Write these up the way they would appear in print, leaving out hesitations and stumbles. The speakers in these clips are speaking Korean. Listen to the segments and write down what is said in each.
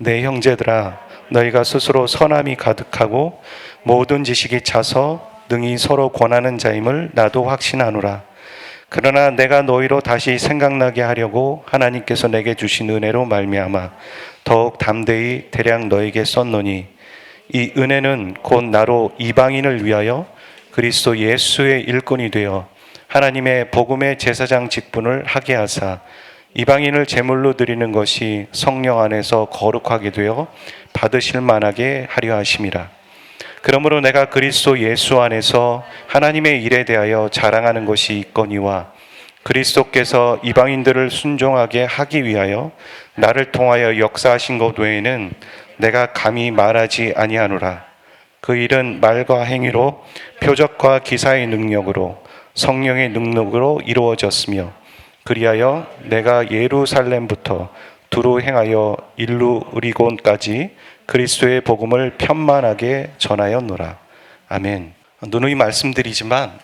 내 형제들아, 너희가 스스로 선함이 가득하고 모든 지식이 차서 능히 서로 권하는 자임을 나도 확신하노라. 그러나 내가 너희로 다시 생각나게 하려고 하나님께서 내게 주신 은혜로 말미암아 더욱 담대히 대량 너에게 썼노니, 이 은혜는 곧 나로 이방인을 위하여 그리스도 예수의 일꾼이 되어 하나님의 복음의 제사장 직분을 하게 하사 이방인을 제물로 드리는 것이 성령 안에서 거룩하게 되어 받으실 만하게 하려 하심이라. 그러므로 내가 그리스도 예수 안에서 하나님의 일에 대하여 자랑하는 것이 있거니와, 그리스도께서 이방인들을 순종하게 하기 위하여 나를 통하여 역사하신 것 외에는 내가 감히 말하지 아니하노라. 그 일은 말과 행위로 표적과 기사의 능력으로 성령의 능력으로 이루어졌으며, 그리하여 내가 예루살렘부터 두루 행하여 일루리곤까지 그리스도의 복음을 편만하게 전하였노라. 아멘. 누누이 말씀드리지만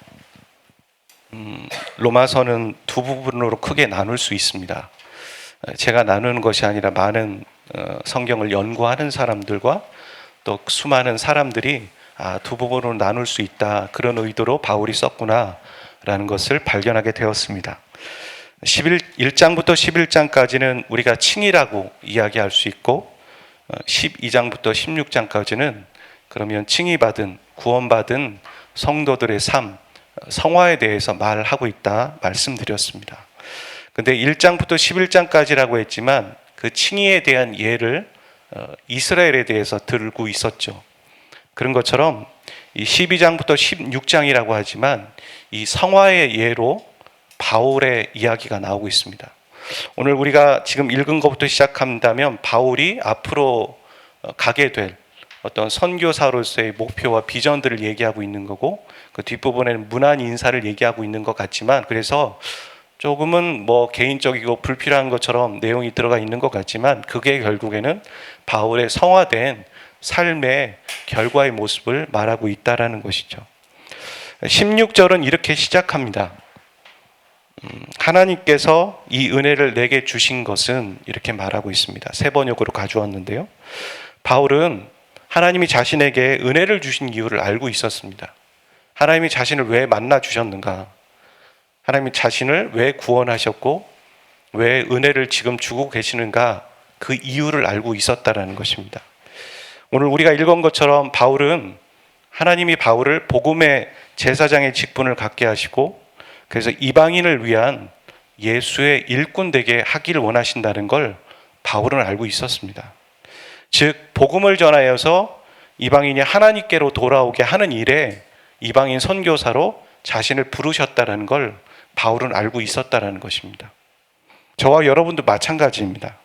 로마서는 두 부분으로 크게 나눌 수 있습니다. 제가 나누는 것이 아니라 많은 성경을 연구하는 사람들과 또 수많은 사람들이 두 부분으로 나눌 수 있다, 그런 의도로 바울이 썼구나 라는 것을 발견하게 되었습니다. 1장부터 11장까지는 우리가 칭의라고 이야기할 수 있고, 12장부터 16장까지는 그러면 칭의받은, 구원받은 성도들의 삶, 성화에 대해서 말하고 있다 말씀드렸습니다. 근데 1장부터 11장까지라고 했지만 그 칭의에 대한 예를 이스라엘에 대해서 들고 있었죠. 그런 것처럼 이 12장부터 16장이라고 하지만 이 성화의 예로 바울의 이야기가 나오고 있습니다. 오늘 우리가 지금 읽은 것부터 시작한다면 바울이 앞으로 가게 될 어떤 선교사로서의 목표와 비전들을 얘기하고 있는 거고, 그 뒷부분에는 문안 인사를 얘기하고 있는 것 같지만, 그래서 조금은 개인적이고 불필요한 것처럼 내용이 들어가 있는 것 같지만, 그게 결국에는 바울의 성화된 삶의 결과의 모습을 말하고 있다라는 것이죠. 16절은 이렇게 시작합니다. 하나님께서 이 은혜를 내게 주신 것은, 이렇게 말하고 있습니다. 세 번역으로 가져왔는데요, 바울은 하나님이 자신에게 은혜를 주신 이유를 알고 있었습니다. 하나님이 자신을 왜 만나 주셨는가, 하나님이 자신을 왜 구원하셨고 왜 은혜를 지금 주고 계시는가, 그 이유를 알고 있었다라는 것입니다. 오늘 우리가 읽은 것처럼 바울은, 하나님이 바울을 복음의 제사장의 직분을 갖게 하시고 그래서 이방인을 위한 예수의 일꾼 되게 하기를 원하신다는 걸 바울은 알고 있었습니다. 즉 복음을 전하여서 이방인이 하나님께로 돌아오게 하는 일에 이방인 선교사로 자신을 부르셨다는 걸 바울은 알고 있었다는 것입니다. 저와 여러분도 마찬가지입니다.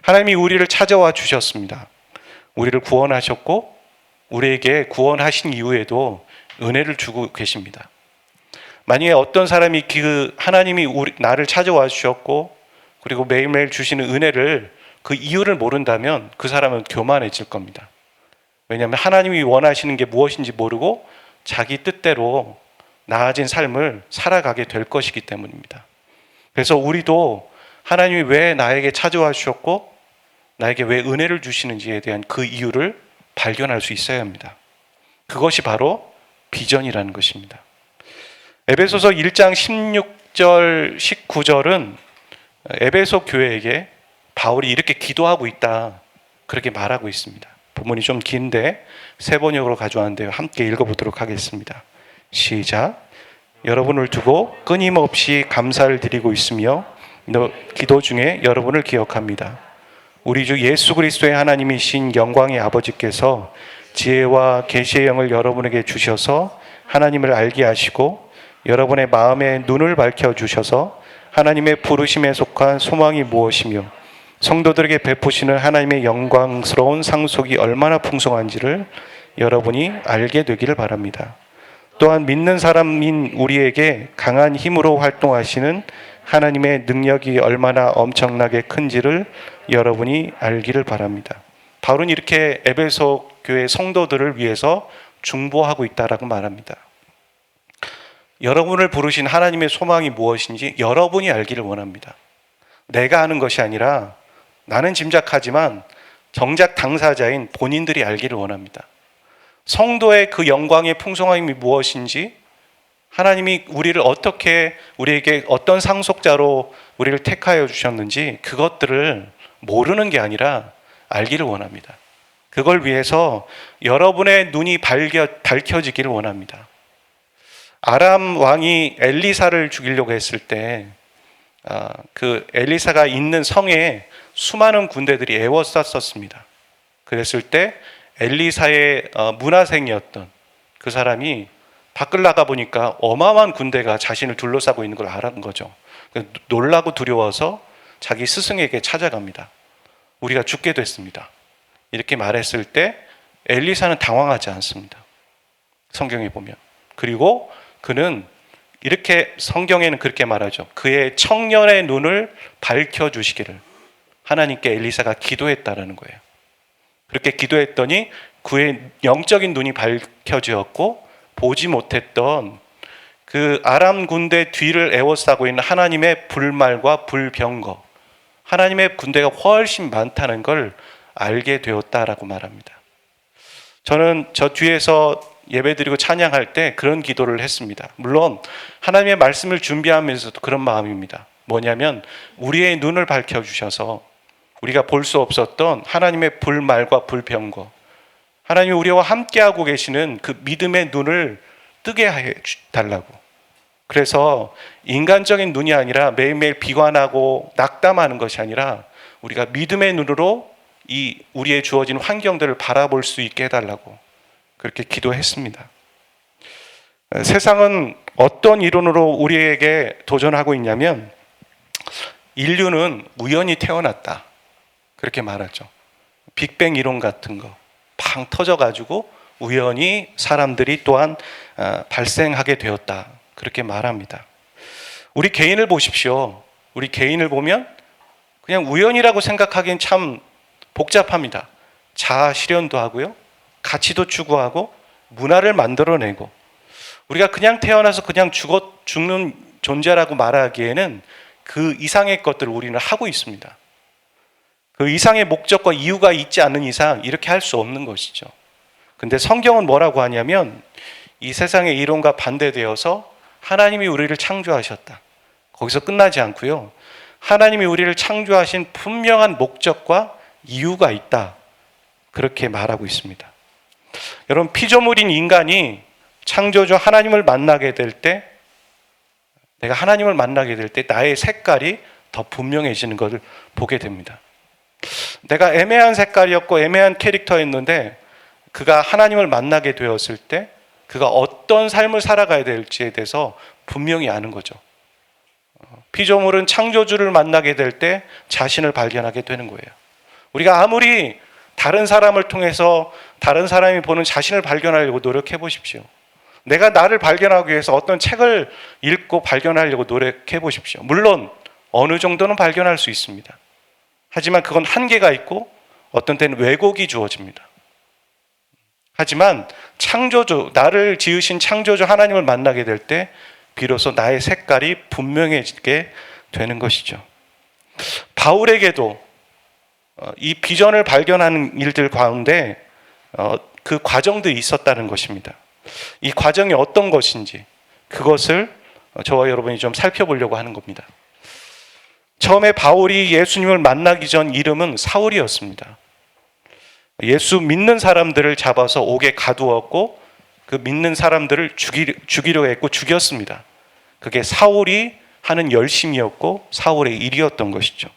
하나님이 우리를 찾아와 주셨습니다. 우리를 구원하셨고 우리에게 구원하신 이후에도 은혜를 주고 계십니다. 만약에 어떤 사람이 하나님이 나를 찾아와 주셨고 그리고 매일매일 주시는 은혜를, 그 이유를 모른다면 그 사람은 교만해질 겁니다. 왜냐하면 하나님이 원하시는 게 무엇인지 모르고 자기 뜻대로 나아진 삶을 살아가게 될 것이기 때문입니다. 그래서 우리도 하나님이 왜 나에게 찾아와 주셨고 나에게 왜 은혜를 주시는지에 대한 그 이유를 발견할 수 있어야 합니다. 그것이 바로 비전이라는 것입니다. 에베소서 1장 16절 19절은 에베소 교회에게 바울이 이렇게 기도하고 있다, 그렇게 말하고 있습니다. 본문이 좀 긴데 세 번역으로 가져왔는데요, 함께 읽어보도록 하겠습니다. 시작. 여러분을 두고 끊임없이 감사를 드리고 있으며 기도 중에 여러분을 기억합니다. 우리 주 예수 그리스도의 하나님이신 영광의 아버지께서 지혜와 계시의 영을 여러분에게 주셔서 하나님을 알게 하시고 여러분의 마음의 눈을 밝혀주셔서 하나님의 부르심에 속한 소망이 무엇이며 성도들에게 베푸시는 하나님의 영광스러운 상속이 얼마나 풍성한지를 여러분이 알게 되기를 바랍니다. 또한 믿는 사람인 우리에게 강한 힘으로 활동하시는 하나님의 능력이 얼마나 엄청나게 큰지를 여러분이 알기를 바랍니다. 바울은 이렇게 에베소 교회 성도들을 위해서 중보하고 있다라고 말합니다. 여러분을 부르신 하나님의 소망이 무엇인지 여러분이 알기를 원합니다. 내가 아는 것이 아니라, 나는 짐작하지만 정작 당사자인 본인들이 알기를 원합니다. 성도의 그 영광의 풍성함이 무엇인지, 하나님이 우리에게 어떤 상속자로 우리를 택하여 주셨는지 그것들을 모르는 게 아니라 알기를 원합니다. 그걸 위해서 여러분의 눈이 밝혀지기를 원합니다. 아람 왕이 엘리사를 죽이려고 했을 때 그 엘리사가 있는 성에 수많은 군대들이 에워쌌었습니다. 그랬을 때 엘리사의 문하생이었던 그 사람이 밖을 나가 보니까 어마어마한 군대가 자신을 둘러싸고 있는 걸 알았는 거죠. 놀라고 두려워서 자기 스승에게 찾아갑니다. 우리가 죽게 됐습니다. 이렇게 말했을 때 엘리사는 당황하지 않습니다. 성경에 보면. 그리고 그는 이렇게, 성경에는 그렇게 말하죠. 그의 청년의 눈을 밝혀주시기를 하나님께 엘리사가 기도했다라는 거예요. 그렇게 기도했더니 그의 영적인 눈이 밝혀지었고, 보지 못했던 그 아람 군대 뒤를 에워싸고 있는 하나님의 불말과 불병거, 하나님의 군대가 훨씬 많다는 걸 알게 되었다라고 말합니다. 저는 저 뒤에서 예배드리고 찬양할 때 그런 기도를 했습니다. 물론 하나님의 말씀을 준비하면서도 그런 마음입니다. 뭐냐면 우리의 눈을 밝혀주셔서 우리가 볼 수 없었던 하나님의 불말과 불병거, 하나님이 우리와 함께하고 계시는 그 믿음의 눈을 뜨게 해달라고. 그래서 인간적인 눈이 아니라 매일매일 비관하고 낙담하는 것이 아니라 우리가 믿음의 눈으로 우리의 주어진 환경들을 바라볼 수 있게 해달라고 그렇게 기도했습니다. 세상은 어떤 이론으로 우리에게 도전하고 있냐면 인류는 우연히 태어났다, 그렇게 말하죠. 빅뱅 이론 같은 거 팡 터져가지고 우연히 사람들이 또한 발생하게 되었다, 그렇게 말합니다. 우리 개인을 보십시오. 우리 개인을 보면 그냥 우연이라고 생각하기엔 참 복잡합니다. 자아 실현도 하고요, 가치도 추구하고 문화를 만들어내고, 우리가 그냥 태어나서 그냥 죽는 존재라고 말하기에는 그 이상의 것들을 우리는 하고 있습니다. 그 이상의 목적과 이유가 있지 않는 이상 이렇게 할 수 없는 것이죠. 근데 성경은 뭐라고 하냐면 이 세상의 이론과 반대되어서 하나님이 우리를 창조하셨다, 거기서 끝나지 않고요, 하나님이 우리를 창조하신 분명한 목적과 이유가 있다, 그렇게 말하고 있습니다. 여러분, 피조물인 인간이 창조주 하나님을 만나게 될 때, 내가 하나님을 만나게 될 때 나의 색깔이 더 분명해지는 것을 보게 됩니다. 내가 애매한 색깔이었고 애매한 캐릭터였는데 그가 하나님을 만나게 되었을 때 그가 어떤 삶을 살아가야 될지에 대해서 분명히 아는 거죠. 피조물은 창조주를 만나게 될 때 자신을 발견하게 되는 거예요. 우리가 아무리 다른 사람을 통해서 다른 사람이 보는 자신을 발견하려고 노력해 보십시오. 내가 나를 발견하기 위해서 어떤 책을 읽고 발견하려고 노력해 보십시오. 물론 어느 정도는 발견할 수 있습니다. 하지만 그건 한계가 있고 어떤 때는 왜곡이 주어집니다. 하지만 창조주, 나를 지으신 창조주 하나님을 만나게 될 때 비로소 나의 색깔이 분명해지게 되는 것이죠. 바울에게도 이 비전을 발견하는 일들 가운데 그 과정들이 있었다는 것입니다. 이 과정이 어떤 것인지 그것을 저와 여러분이 좀 살펴보려고 하는 겁니다. 처음에 바울이 예수님을 만나기 전 이름은 사울이었습니다. 예수 믿는 사람들을 잡아서 옥에 가두었고 그 믿는 사람들을 죽이려 했고 죽였습니다. 그게 사울이 하는 열심이었고 사울의 일이었던 것이죠.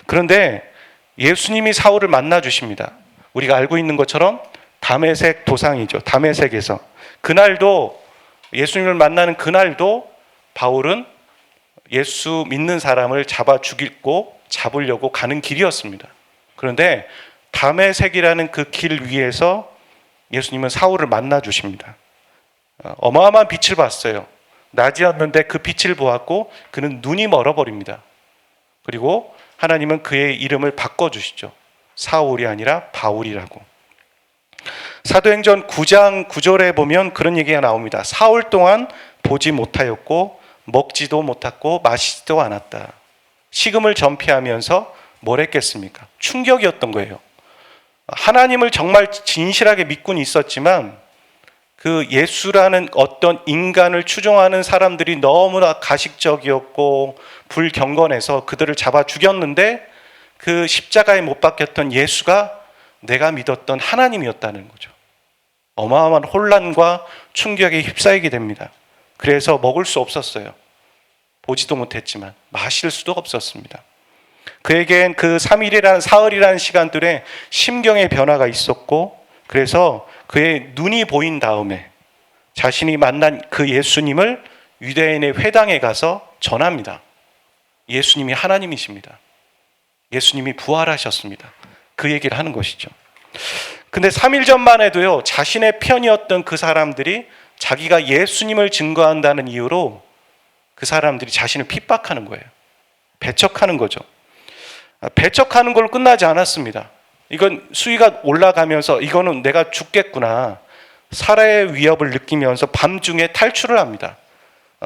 그런데 예수님이 사울을 만나 주십니다. 우리가 알고 있는 것처럼 다메섹 도상이죠. 다메섹에서 그날도, 예수님을 만나는 그날도 바울은 예수 믿는 사람을 잡으려고 가는 길이었습니다. 그런데 다메섹이라는 그 길 위에서 예수님은 사울을 만나 주십니다. 어마어마한 빛을 봤어요. 낮이었는데 그 빛을 보았고 그는 눈이 멀어버립니다. 그리고 하나님은 그의 이름을 바꿔주시죠. 사울이 아니라 바울이라고. 사도행전 9장 9절에 보면 그런 얘기가 나옵니다. 사울 동안 보지 못하였고 먹지도 못했고 마시지도 않았다. 식음을 전폐하면서 뭘 했겠습니까? 충격이었던 거예요. 하나님을 정말 진실하게 믿고는 있었지만 그 예수라는 어떤 인간을 추종하는 사람들이 너무나 가식적이었고 불경건해서 그들을 잡아 죽였는데 그 십자가에 못 박혔던 예수가 내가 믿었던 하나님이었다는 거죠. 어마어마한 혼란과 충격에 휩싸이게 됩니다. 그래서 먹을 수 없었어요. 보지도 못했지만 마실 수도 없었습니다. 그에겐 그 3일이라는 사흘이라는 시간들에 심경의 변화가 있었고 그래서 그의 눈이 보인 다음에 자신이 만난 그 예수님을 유대인의 회당에 가서 전합니다. 예수님이 하나님이십니다. 예수님이 부활하셨습니다. 그 얘기를 하는 것이죠. 근데 3일 전만 해도요, 자신의 편이었던 그 사람들이 자기가 예수님을 증거한다는 이유로 그 사람들이 자신을 핍박하는 거예요. 배척하는 거죠. 배척하는 걸로 끝나지 않았습니다. 이건 수위가 올라가면서 이거는 내가 죽겠구나. 살해의 위협을 느끼면서 밤중에 탈출을 합니다.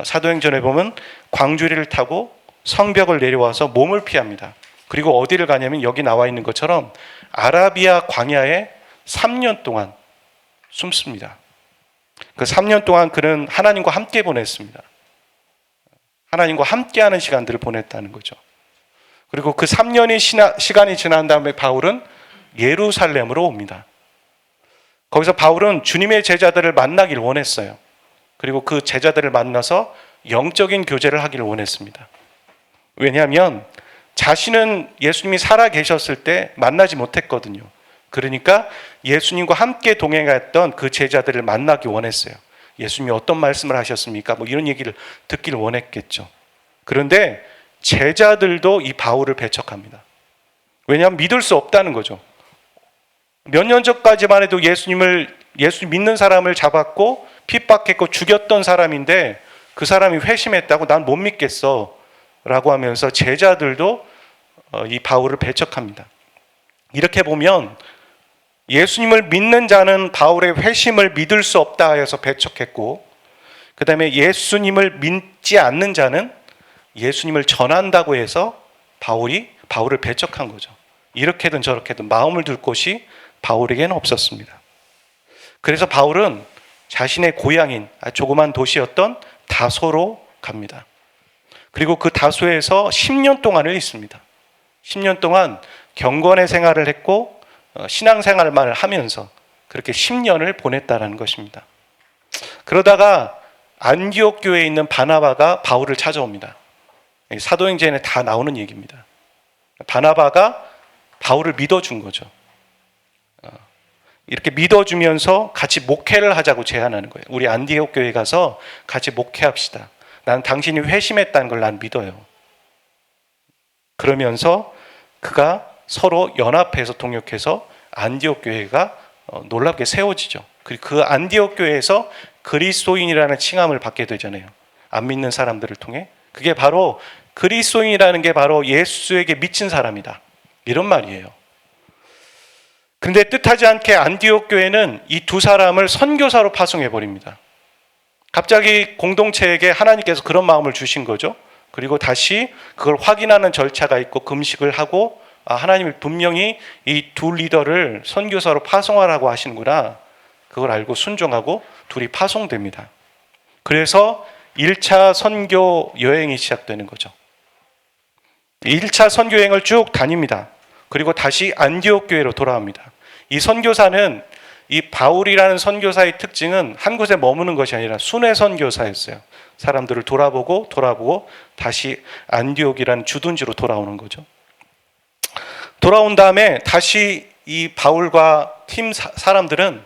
사도행전에 보면 광주리를 타고 성벽을 내려와서 몸을 피합니다. 그리고 어디를 가냐면 여기 나와 있는 것처럼 아라비아 광야에 3년 동안 숨습니다. 그 3년 동안 그는 하나님과 함께 보냈습니다. 하나님과 함께하는 시간들을 보냈다는 거죠. 그리고 그 3년의 시간이 지난 다음에 바울은 예루살렘으로 옵니다. 거기서 바울은 주님의 제자들을 만나길 원했어요. 그리고 그 제자들을 만나서 영적인 교제를 하기를 원했습니다. 왜냐하면 자신은 예수님이 살아 계셨을 때 만나지 못했거든요. 그러니까 예수님과 함께 동행했던 그 제자들을 만나기 원했어요. 예수님이 어떤 말씀을 하셨습니까? 뭐 이런 얘기를 듣기를 원했겠죠. 그런데 제자들도 이 바울을 배척합니다. 왜냐하면 믿을 수 없다는 거죠. 몇 년 전까지만 해도 예수님 믿는 사람을 잡았고 핍박했고 죽였던 사람인데 그 사람이 회심했다고 난 못 믿겠어 라고 하면서 제자들도 이 바울을 배척합니다. 이렇게 보면 예수님을 믿는 자는 바울의 회심을 믿을 수 없다 해서 배척했고 그 다음에 예수님을 믿지 않는 자는 예수님을 전한다고 해서 바울을 배척한 거죠. 이렇게든 저렇게든 마음을 둘 곳이 바울에게는 없었습니다. 그래서 바울은 자신의 고향인 조그만 도시였던 다소로 갑니다. 그리고 그 다소에서 10년 동안을 있습니다. 10년 동안 경건의 생활을 했고 신앙생활만 하면서 그렇게 10년을 보냈다는 것입니다. 그러다가 안디옥 교회에 있는 바나바가 바울을 찾아옵니다. 사도행전에 다 나오는 얘기입니다. 바나바가 바울을 믿어준 거죠. 이렇게 믿어주면서 같이 목회를 하자고 제안하는 거예요. 우리 안디옥 교회에 가서 같이 목회합시다. 난 당신이 회심했다는 걸 난 믿어요. 그러면서 그가 서로 연합해서 동역해서 안디옥 교회가 놀랍게 세워지죠. 그리고 그 안디옥 교회에서 그리스도인이라는 칭함을 받게 되잖아요. 안 믿는 사람들을 통해. 그게 바로 그리스도인이라는 게 바로 예수에게 미친 사람이다. 이런 말이에요. 그런데 뜻하지 않게 안디옥 교회는 이 두 사람을 선교사로 파송해 버립니다. 갑자기 공동체에게 하나님께서 그런 마음을 주신 거죠. 그리고 다시 그걸 확인하는 절차가 있고 금식을 하고 하나님이 분명히 이 두 리더를 선교사로 파송하라고 하시는구나. 그걸 알고 순종하고 둘이 파송됩니다. 그래서 1차 선교 여행이 시작되는 거죠. 1차 선교 여행을 쭉 다닙니다. 그리고 다시 안디옥 교회로 돌아옵니다. 이 선교사는 이 바울이라는 선교사의 특징은 한 곳에 머무는 것이 아니라 순회 선교사였어요. 사람들을 돌아보고 다시 안디옥이라는 주둔지로 돌아오는 거죠. 돌아온 다음에 다시 이 바울과 팀 사람들은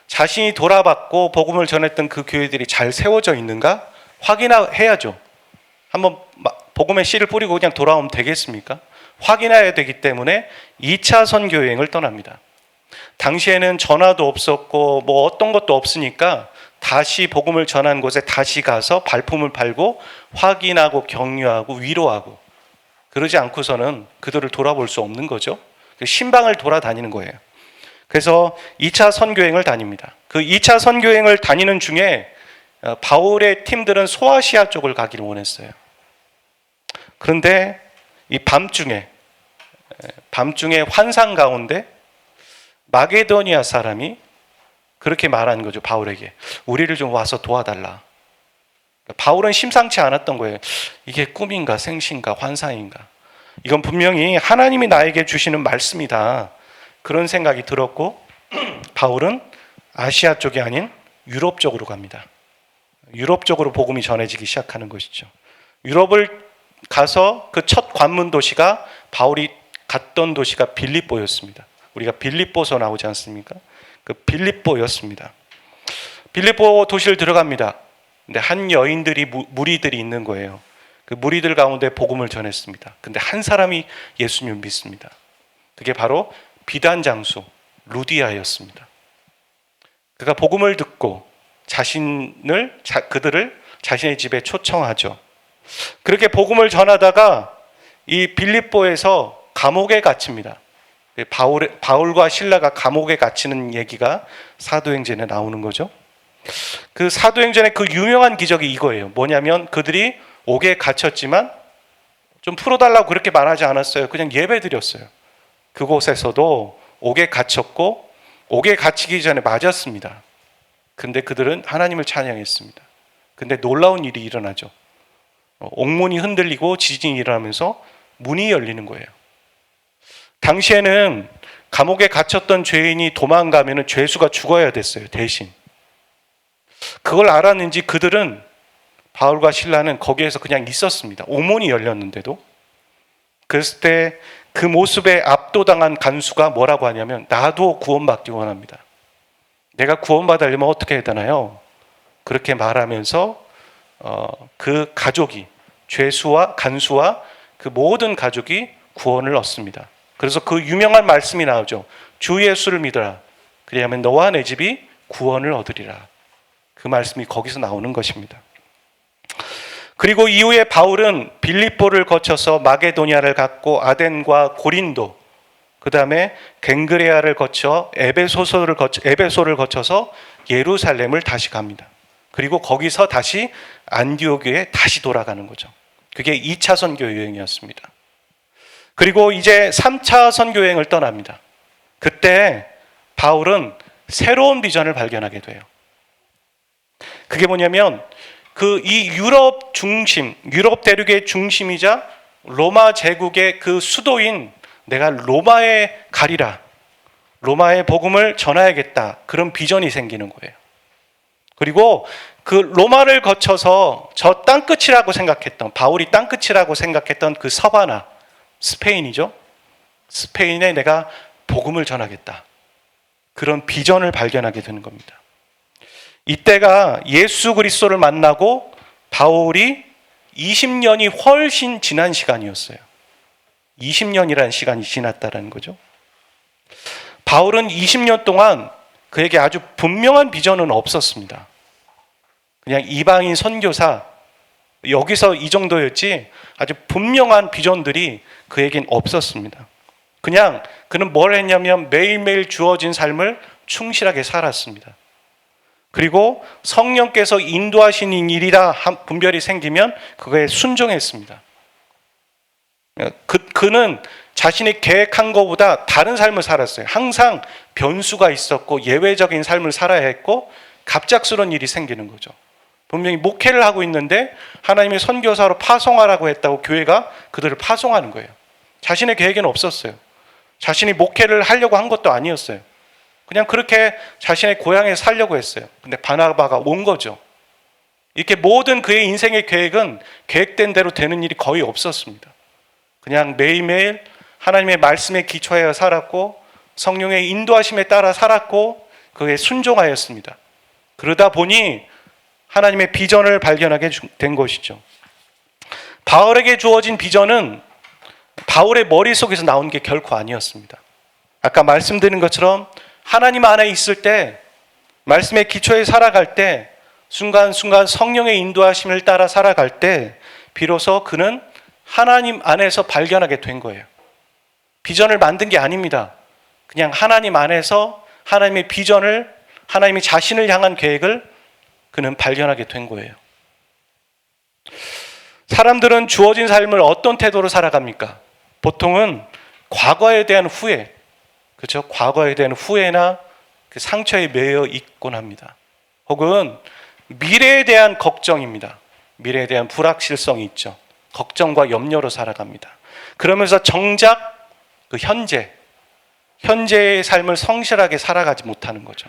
자신이 돌아봤고 복음을 전했던 그 교회들이 잘 세워져 있는가 확인해야죠. 한번 복음의 씨를 뿌리고 그냥 돌아오면 되겠습니까? 확인해야 되기 때문에 2차 선교 여행을 떠납니다. 당시에는 전화도 없었고 뭐 어떤 것도 없으니까 다시 복음을 전한 곳에 다시 가서 발품을 팔고 확인하고 격려하고 위로하고 그러지 않고서는 그들을 돌아볼 수 없는 거죠. 신방을 돌아다니는 거예요. 그래서 2차 선교행을 다닙니다. 그 2차 선교행을 다니는 중에 바울의 팀들은 소아시아 쪽을 가기를 원했어요. 그런데 이 밤중에 환상 가운데 마게도니아 사람이 그렇게 말한 거죠. 바울에게. 우리를 좀 와서 도와달라. 바울은 심상치 않았던 거예요. 이게 꿈인가 생신가 환상인가. 이건 분명히 하나님이 나에게 주시는 말씀이다. 그런 생각이 들었고 바울은 아시아 쪽이 아닌 유럽 쪽으로 갑니다. 유럽 쪽으로 복음이 전해지기 시작하는 것이죠. 유럽을 가서 그 첫 관문 도시가 바울이 갔던 도시가 빌립보였습니다. 우리가 빌립보서 나오지 않습니까? 그 빌립보였습니다. 빌립보 도시를 들어갑니다. 근데 한 여인들이 무리들이 있는 거예요. 그 무리들 가운데 복음을 전했습니다. 근데 한 사람이 예수님을 믿습니다. 그게 바로 비단 장수 루디아였습니다. 그가 복음을 듣고 그들을 자신의 집에 초청하죠. 그렇게 복음을 전하다가 이 빌립보에서 감옥에 갇힙니다. 바울과 실라가 감옥에 갇히는 얘기가 사도행전에 나오는 거죠. 그 사도행전의 그 유명한 기적이 이거예요. 뭐냐면 그들이 옥에 갇혔지만 좀 풀어달라고 그렇게 말하지 않았어요. 그냥 예배 드렸어요. 그곳에서도 옥에 갇혔고 옥에 갇히기 전에 맞았습니다. 근데 그들은 하나님을 찬양했습니다. 근데 놀라운 일이 일어나죠. 옥문이 흔들리고 지진이 일어나면서 문이 열리는 거예요. 당시에는 감옥에 갇혔던 죄인이 도망가면 죄수가 죽어야 됐어요. 대신. 그걸 알았는지 그들은 바울과 실라는 거기에서 그냥 있었습니다. 옥문이 열렸는데도. 그랬을 때 그 모습에 압도당한 간수가 뭐라고 하냐면 나도 구원받기 원합니다. 내가 구원받으려면 어떻게 해야 되나요? 그렇게 말하면서 그 가족이 죄수와 간수와 그 모든 가족이 구원을 얻습니다. 그래서 그 유명한 말씀이 나오죠. 주 예수를 믿어라. 그리하면 너와 내 집이 구원을 얻으리라. 그 말씀이 거기서 나오는 것입니다. 그리고 이후에 바울은 빌립보를 거쳐서 마게도니아를 갔고 아덴과 고린도, 그 다음에 갱그레아를 거쳐 에베소를 거쳐서 예루살렘을 다시 갑니다. 그리고 거기서 다시 안디오교에 다시 돌아가는 거죠. 그게 2차 선교 여행이었습니다. 그리고 이제 3차 선교 여행을 떠납니다. 그때 바울은 새로운 비전을 발견하게 돼요. 그게 뭐냐면 이 유럽 대륙의 중심이자 로마 제국의 그 수도인 내가 로마에 가리라. 로마의 복음을 전해야겠다. 그런 비전이 생기는 거예요. 그리고 그 로마를 거쳐서 저 땅끝이라고 생각했던, 바울이 땅끝이라고 생각했던 그 서바나, 스페인이죠. 스페인에 내가 복음을 전하겠다. 그런 비전을 발견하게 되는 겁니다. 이때가 예수 그리스도를 만나고 바울이 20년이 훨씬 지난 시간이었어요. 20년이라는 시간이 지났다는 거죠. 바울은 20년 동안 그에게 아주 분명한 비전은 없었습니다. 그냥 이방인 선교사, 여기서 이 정도였지 아주 분명한 비전들이 그에겐 없었습니다. 그냥 그는 뭘 했냐면 매일매일 주어진 삶을 충실하게 살았습니다. 그리고 성령께서 인도하시는 일이라 분별이 생기면 그거에 순종했습니다. 그는 자신이 계획한 것보다 다른 삶을 살았어요. 항상 변수가 있었고 예외적인 삶을 살아야 했고 갑작스러운 일이 생기는 거죠. 분명히 목회를 하고 있는데 하나님의 선교사로 파송하라고 했다고 교회가 그들을 파송하는 거예요. 자신의 계획에는 없었어요. 자신이 목회를 하려고 한 것도 아니었어요. 그냥 그렇게 자신의 고향에 살려고 했어요. 근데 바나바가 온 거죠. 이렇게 모든 그의 인생의 계획은 계획된 대로 되는 일이 거의 없었습니다. 그냥 매일매일 하나님의 말씀에 기초하여 살았고 성령의 인도하심에 따라 살았고 그에 순종하였습니다. 그러다 보니 하나님의 비전을 발견하게 된 것이죠. 바울에게 주어진 비전은 바울의 머릿속에서 나온 게 결코 아니었습니다. 아까 말씀드린 것처럼 하나님 안에 있을 때, 말씀의 기초에 살아갈 때, 순간순간 성령의 인도하심을 따라 살아갈 때 비로소 그는 하나님 안에서 발견하게 된 거예요. 비전을 만든 게 아닙니다. 그냥 하나님 안에서 하나님의 비전을, 하나님의 자신을 향한 계획을 그는 발견하게 된 거예요. 사람들은 주어진 삶을 어떤 태도로 살아갑니까? 보통은 과거에 대한 후회, 그렇죠? 과거에 대한 후회나 그 상처에 매여 있곤 합니다. 혹은 미래에 대한 걱정입니다. 미래에 대한 불확실성이 있죠. 걱정과 염려로 살아갑니다. 그러면서 정작 그 현재의 삶을 성실하게 살아가지 못하는 거죠.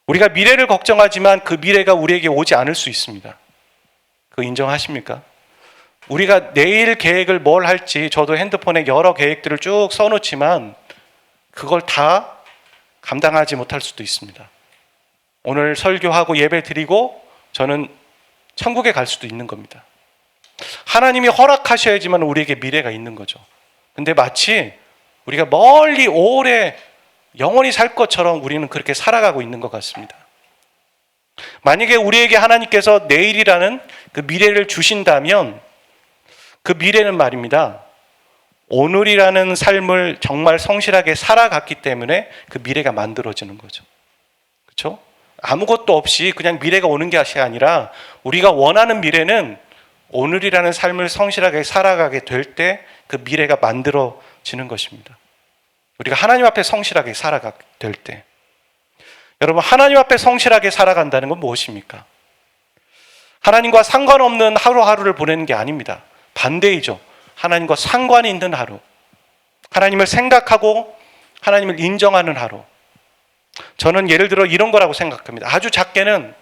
우리가 미래를 걱정하지만 그 미래가 우리에게 오지 않을 수 있습니다. 그거 인정하십니까? 우리가 내일 계획을 뭘 할지, 저도 핸드폰에 여러 계획들을 쭉 써놓지만 그걸 다 감당하지 못할 수도 있습니다. 오늘 설교하고 예배 드리고 저는 천국에 갈 수도 있는 겁니다. 하나님이 허락하셔야지만 우리에게 미래가 있는 거죠. 근데 마치 우리가 멀리 오래 영원히 살 것처럼 우리는 그렇게 살아가고 있는 것 같습니다. 만약에 우리에게 하나님께서 내일이라는 그 미래를 주신다면 그 미래는 말입니다, 오늘이라는 삶을 정말 성실하게 살아갔기 때문에 그 미래가 만들어지는 거죠. 그렇죠? 아무것도 없이 그냥 미래가 오는 것이 아니라 우리가 원하는 미래는 오늘이라는 삶을 성실하게 살아가게 될 때 그 미래가 만들어지는 것입니다. 우리가 하나님 앞에 성실하게 살아가게 될 때. 여러분, 하나님 앞에 성실하게 살아간다는 건 무엇입니까? 하나님과 상관없는 하루하루를 보내는 게 아닙니다. 반대이죠. 하나님과 상관이 있는 하루, 하나님을 생각하고 하나님을 인정하는 하루. 저는 예를 들어 이런 거라고 생각합니다. 아주 작게는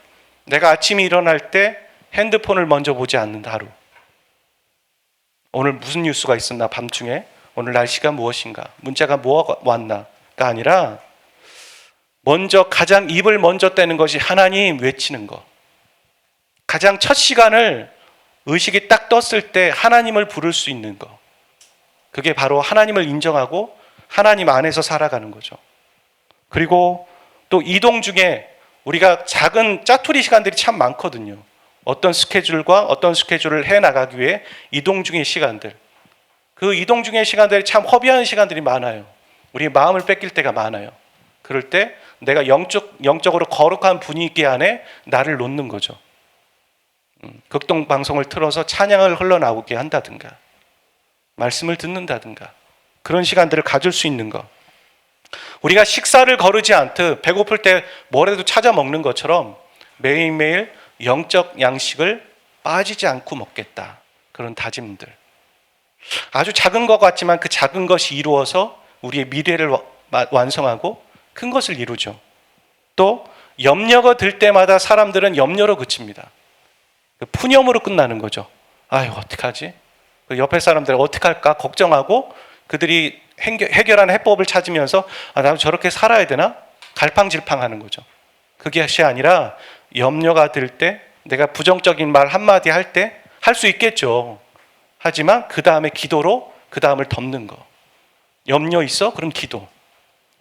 내가 아침에 일어날 때 핸드폰을 먼저 보지 않는 하루. 오늘 무슨 뉴스가 있었나, 밤중에 오늘 날씨가 무엇인가, 문자가 뭐가 왔나가 아니라 먼저 가장 입을 먼저 떼는 것이 하나님 외치는 것. 가장 첫 시간을 의식이 딱 떴을 때 하나님을 부를 수 있는 것. 그게 바로 하나님을 인정하고 하나님 안에서 살아가는 거죠. 그리고 또 이동 중에 우리가 작은 짜투리 시간들이 참 많거든요. 어떤 스케줄과 어떤 스케줄을 해나가기 위해 이동 중의 시간들. 그 이동 중의 시간들이 참 허비한 시간들이 많아요. 우리 마음을 뺏길 때가 많아요. 그럴 때 내가 영적으로 거룩한 분위기 안에 나를 놓는 거죠. 극동 방송을 틀어서 찬양을 흘러나오게 한다든가, 말씀을 듣는다든가, 그런 시간들을 가질 수 있는 것. 우리가 식사를 거르지 않듯 배고플 때 뭐라도 찾아 먹는 것처럼 매일매일 영적 양식을 빠지지 않고 먹겠다. 그런 다짐들. 아주 작은 것 같지만 그 작은 것이 이루어서 우리의 미래를 완성하고 큰 것을 이루죠. 또 염려가 들 때마다 사람들은 염려로 그칩니다. 푸념으로 끝나는 거죠. 아유, 어떡하지? 옆에 사람들 어떡할까 걱정하고 그들이 해결하는 해법을 찾으면서 나도 저렇게 살아야 되나? 갈팡질팡하는 거죠. 그것이 아니라 염려가 들 때, 내가 부정적인 말 한마디 할 때 할 수 있겠죠. 하지만 그 다음에 기도로 그 다음을 덮는 거. 염려 있어? 그럼 기도.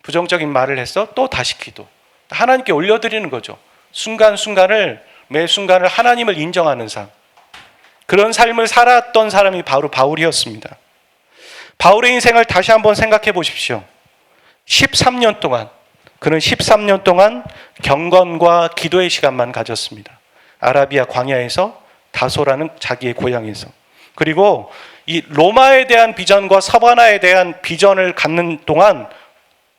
부정적인 말을 했어? 또 다시 기도. 하나님께 올려드리는 거죠. 순간순간을, 매 순간을 하나님을 인정하는 삶. 그런 삶을 살았던 사람이 바로 바울이었습니다. 바울의 인생을 다시 한번 생각해 보십시오. 13년 동안, 그는 13년 동안 경건과 기도의 시간만 가졌습니다. 아라비아 광야에서, 다소라는 자기의 고향에서. 그리고 이 로마에 대한 비전과 서바나에 대한 비전을 갖는 동안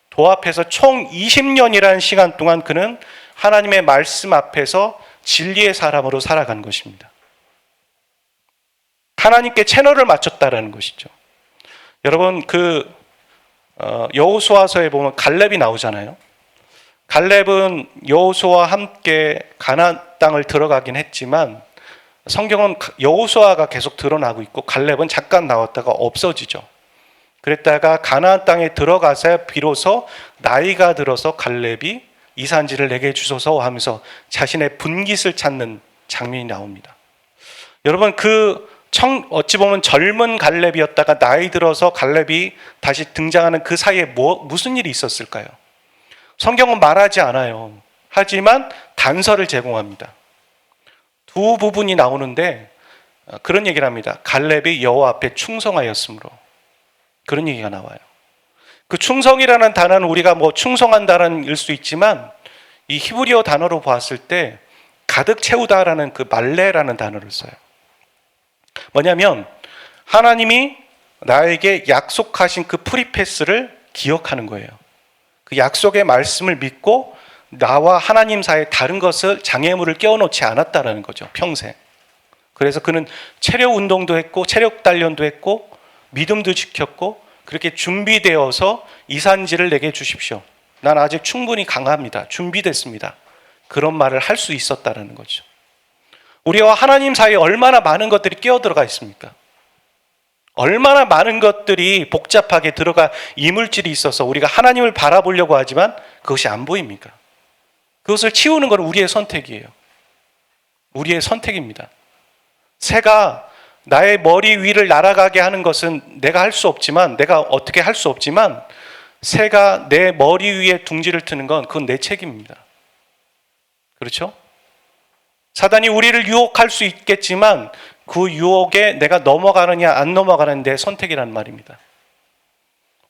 도합해서 총 20년이라는 시간 동안 그는 하나님의 말씀 앞에서 진리의 사람으로 살아간 것입니다. 하나님께 채널을 맞췄다라는 것이죠. 여러분, 여호수아서에 보면 갈렙이 나오잖아요. 갈렙은 여호수아와 함께 가나안 땅을 들어가긴 했지만 성경은 여호수아가 계속 드러나고 있고 갈렙은 잠깐 나왔다가 없어지죠. 그랬다가 가나안 땅에 들어가서 비로소 나이가 들어서 갈렙이 이 산지를 내게 주소서 하면서 자신의 분깃을 찾는 장면이 나옵니다. 여러분, 어찌 보면 젊은 갈렙이었다가 나이 들어서 갈렙이 다시 등장하는 그 사이에 무슨 일이 있었을까요? 성경은 말하지 않아요. 하지만 단서를 제공합니다. 두 부분이 나오는데 그런 얘기를 합니다. 갈렙이 여호와 앞에 충성하였으므로. 그런 얘기가 나와요. 그 충성이라는 단어는 우리가 충성한다는 일 수 있지만 이 히브리어 단어로 봤을 때 가득 채우다라는 그 말레라는 단어를 써요. 뭐냐면 하나님이 나에게 약속하신 그 프리패스를 기억하는 거예요. 그 약속의 말씀을 믿고 나와 하나님 사이에 다른 것을 장애물을 끼워놓지 않았다라는 거죠. 평생. 그래서 그는 체력 운동도 했고 체력 단련도 했고 믿음도 지켰고 그렇게 준비되어서 이 산지를 내게 주십시오. 난 아직 충분히 강합니다. 준비됐습니다. 그런 말을 할 수 있었다라는 거죠. 우리와 하나님 사이에 얼마나 많은 것들이 끼어들어가 있습니까? 얼마나 많은 것들이 복잡하게 들어가 이물질이 있어서 우리가 하나님을 바라보려고 하지만 그것이 안 보입니까? 그것을 치우는 건 우리의 선택이에요. 우리의 선택입니다. 새가 나의 머리 위를 날아가게 하는 것은 내가 할 수 없지만, 내가 어떻게 할 수 없지만, 새가 내 머리 위에 둥지를 트는 건 그건 내 책임입니다. 그렇죠? 사단이 우리를 유혹할 수 있겠지만 그 유혹에 내가 넘어가느냐 안 넘어가는 내 선택이라는 말입니다.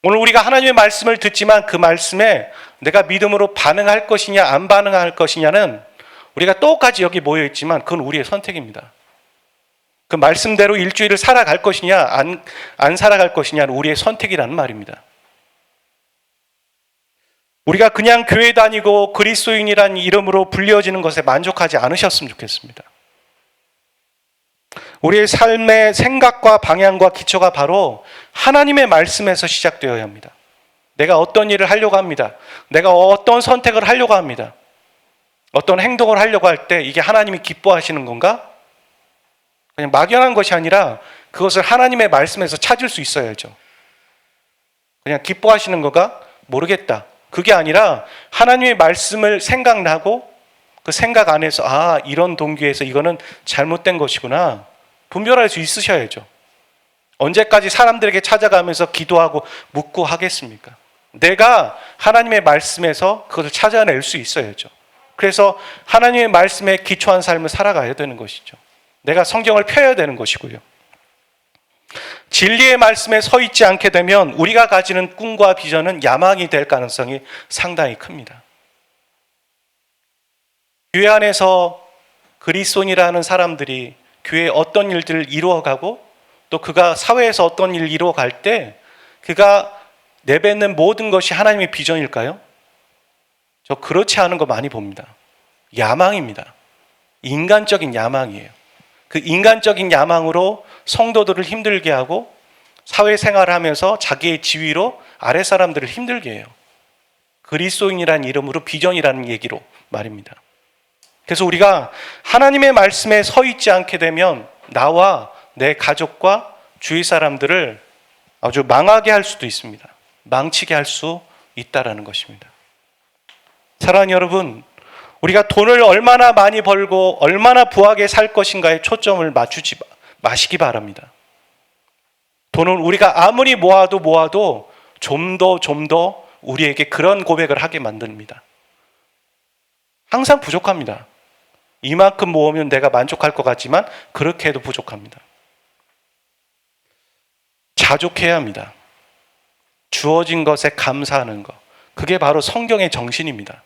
오늘 우리가 하나님의 말씀을 듣지만 그 말씀에 내가 믿음으로 반응할 것이냐 안 반응할 것이냐는 우리가 똑같이 여기 모여 있지만 그건 우리의 선택입니다. 그 말씀대로 일주일을 살아갈 것이냐 안 살아갈 것이냐는 우리의 선택이라는 말입니다. 우리가 그냥 교회 다니고 그리스도인이라는 이름으로 불려지는 것에 만족하지 않으셨으면 좋겠습니다. 우리의 삶의 생각과 방향과 기초가 바로 하나님의 말씀에서 시작되어야 합니다. 내가 어떤 일을 하려고 합니다. 내가 어떤 선택을 하려고 합니다. 어떤 행동을 하려고 할 때 이게 하나님이 기뻐하시는 건가? 그냥 막연한 것이 아니라 그것을 하나님의 말씀에서 찾을 수 있어야죠. 그냥 기뻐하시는 건가? 모르겠다. 그게 아니라 하나님의 말씀을 생각나고 그 생각 안에서 이런 동기에서 이거는 잘못된 것이구나. 분별할 수 있으셔야죠. 언제까지 사람들에게 찾아가면서 기도하고 묻고 하겠습니까? 내가 하나님의 말씀에서 그것을 찾아낼 수 있어야죠. 그래서 하나님의 말씀에 기초한 삶을 살아가야 되는 것이죠. 내가 성경을 펴야 되는 것이고요. 진리의 말씀에 서 있지 않게 되면 우리가 가지는 꿈과 비전은 야망이 될 가능성이 상당히 큽니다. 교회 안에서 그리스도인이라는 사람들이 교회에 어떤 일들을 이루어가고 또 그가 사회에서 어떤 일을 이루어갈 때 그가 내뱉는 모든 것이 하나님의 비전일까요? 저 그렇지 않은 거 많이 봅니다. 야망입니다. 인간적인 야망이에요. 그 인간적인 야망으로 성도들을 힘들게 하고 사회생활을 하면서 자기의 지위로 아래 사람들을 힘들게 해요. 그리스도인이라는 이름으로 비전이라는 얘기로 말입니다. 그래서 우리가 하나님의 말씀에 서 있지 않게 되면 나와 내 가족과 주위 사람들을 아주 망하게 할 수도 있습니다. 망치게 할 수 있다라는 것입니다. 사랑하는 여러분, 우리가 돈을 얼마나 많이 벌고 얼마나 부하게 살 것인가에 초점을 맞추지 마시기 바랍니다. 돈은 우리가 아무리 모아도 좀 더 우리에게 그런 고백을 하게 만듭니다. 항상 부족합니다. 이만큼 모으면 내가 만족할 것 같지만 그렇게 해도 부족합니다. 자족해야 합니다. 주어진 것에 감사하는 것. 그게 바로 성경의 정신입니다.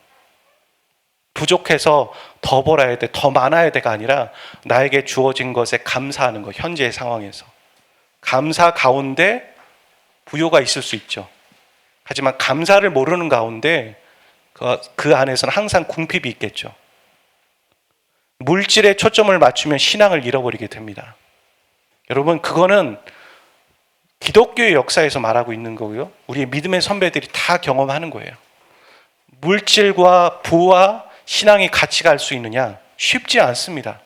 부족해서 더 벌어야 돼, 더 많아야 돼가 아니라 나에게 주어진 것에 감사하는 것, 현재의 상황에서. 감사 가운데 부요가 있을 수 있죠. 하지만 감사를 모르는 가운데 그 안에서는 항상 궁핍이 있겠죠. 물질에 초점을 맞추면 신앙을 잃어버리게 됩니다. 여러분, 그거는 기독교의 역사에서 말하고 있는 거고요. 우리 믿음의 선배들이 다 경험하는 거예요. 물질과 부와 신앙이 같이 갈 수 있느냐? 쉽지 않습니다.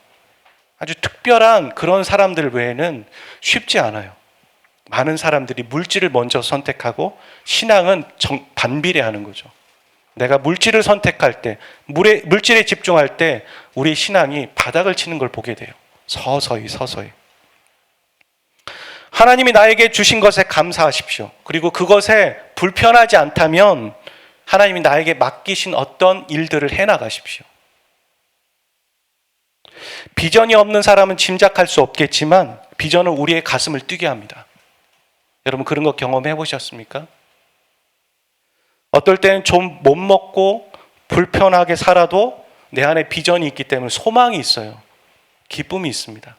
아주 특별한 그런 사람들 외에는 쉽지 않아요. 많은 사람들이 물질을 먼저 선택하고 신앙은 반비례하는 거죠. 내가 물질을 선택할 때, 물질에 집중할 때 우리 신앙이 바닥을 치는 걸 보게 돼요. 서서히. 하나님이 나에게 주신 것에 감사하십시오. 그리고 그것에 불편하지 않다면 하나님이 나에게 맡기신 어떤 일들을 해나가십시오. 비전이 없는 사람은 짐작할 수 없겠지만 비전은 우리의 가슴을 뛰게 합니다. 여러분, 그런 거 경험해 보셨습니까? 어떨 때는 좀 못 먹고 불편하게 살아도 내 안에 비전이 있기 때문에 소망이 있어요. 기쁨이 있습니다.